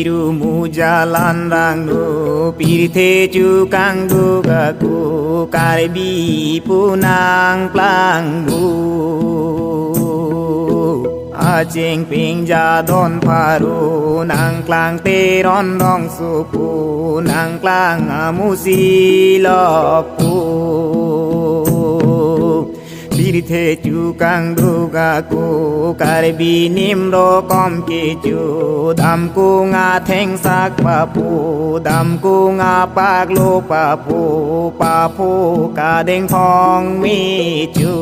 biru mujalan rangnu pirthe cukang dugaku karbi punang plangbu Aching ping ja don paru nang klang te ron dong supu nang klang amusi lopu Pirthe cukang dugaku karbi nimro kom keju dam ku nga theng sak papu dam ku nga pak lo papu papu ka deng phong mi chu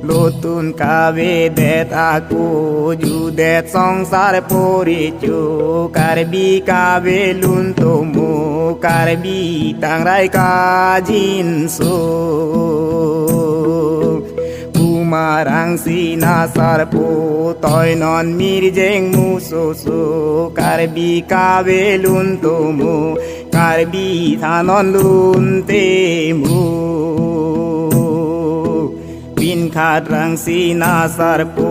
Lutun kawe det aku judet songsar puri chu karbi kawe luntumu karbi tangrai ka jinsu Pumarang sinasar pu toy non mirjeng mususu karbi kawe luntumu karbi thanon luntemu Pin khát rang si na sar pu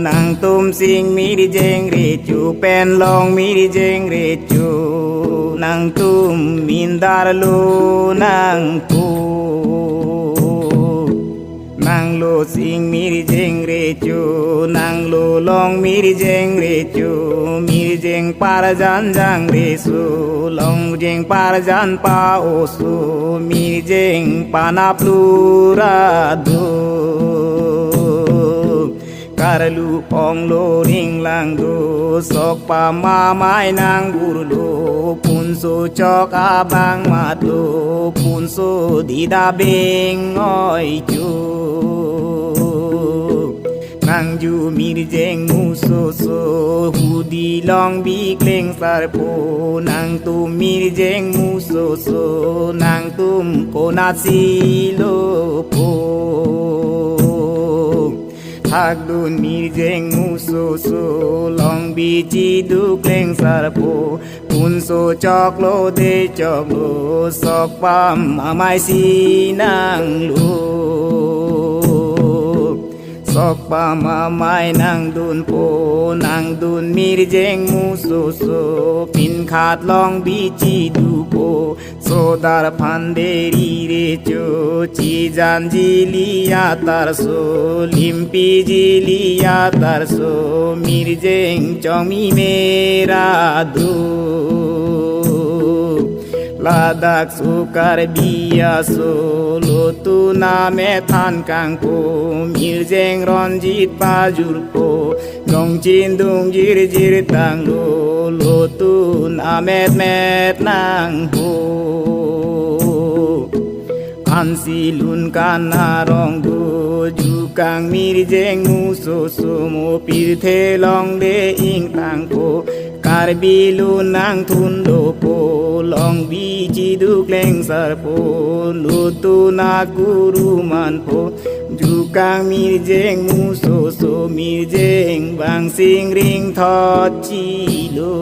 nang tum sing mi di jeng re chu pen long mi di jeng re chu nang tum min dar lu nang pu nang lu sing mi di jeng re chu nang lu long mi di jeng re chu mi di jeng par jan jang re su long jeng par jan pa o su mi di jeng pa na plura du Karlu pong lo ring lang do sok pa ma mai nang burlo pun so chok abang mat lo pun so di da beng oi chu nang ju mir jeng mu so hu di long bi kleng sar po nang tu mir jeng mu so nang tum ko na si lo po Hak dun mi jeng mu so long bi chi du kleng sar po pun so chok lo de chok lo sok pam amai si nang lu Sok pam amai nang dun po nang dun mi jeng mu so pin khat long bi chi du po so dar phanderi re cho chi jan ji liya tar so limpi ji liya tar so mir jeng chong mi mera du Ladak sukar biya so lo tu na me than kang po mir jeng ron jit pa jur po gong chin dung jir jir tang lo tu na met met nang ho An si lun kan na rong do ju kang mir jeng mu so mo pir the long de ing tang po Karbi lu nang thun do po long bi chi du kleng sar po lu tu na guru man po ju kang mi jeng mu so mi jeng bang sing ring thot chi lo